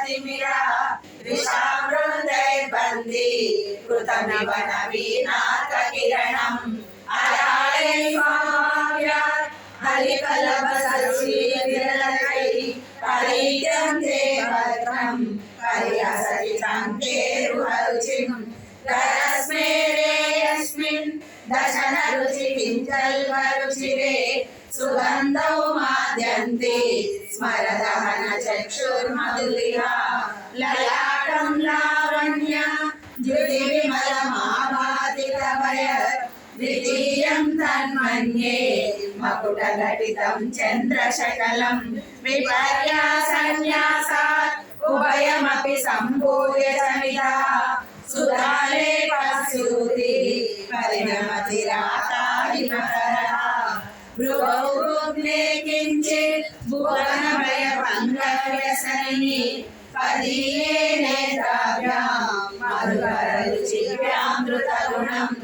तिमिरा विषामृतैर्बन्दी कृतमिव नवीनाथकिरणम् अराळे स्वाम्या हरिकलभसरुचिविरलै परिद्यन्ते भद्रम् परिहसति चङ्केरुहरुचिम् करस्मेरे यस्मिन् दशनरुचि किञ्जल्वरुचिरे सुगन्धौ माद्यन्ते स्मरदहन चक्षुर्मधुरिहा ललाटं लावण्य द्युतिविमलमाभाति कवय द्वितीयं तन्मन्ये मकुटघटितं चन्द्रशकलं विपर्यासन्न्यासात् उभयमपि सम्भूय समिधा सुधालेपस्यूति परिणमतिरातादिमकरः भ्रुवौ रुग्ने किञ्चित् भुवनभयभङ्गव्यसनिनि पदीये नेत्राभ्यां मधुकररुचिभ्यां धृतगुणम्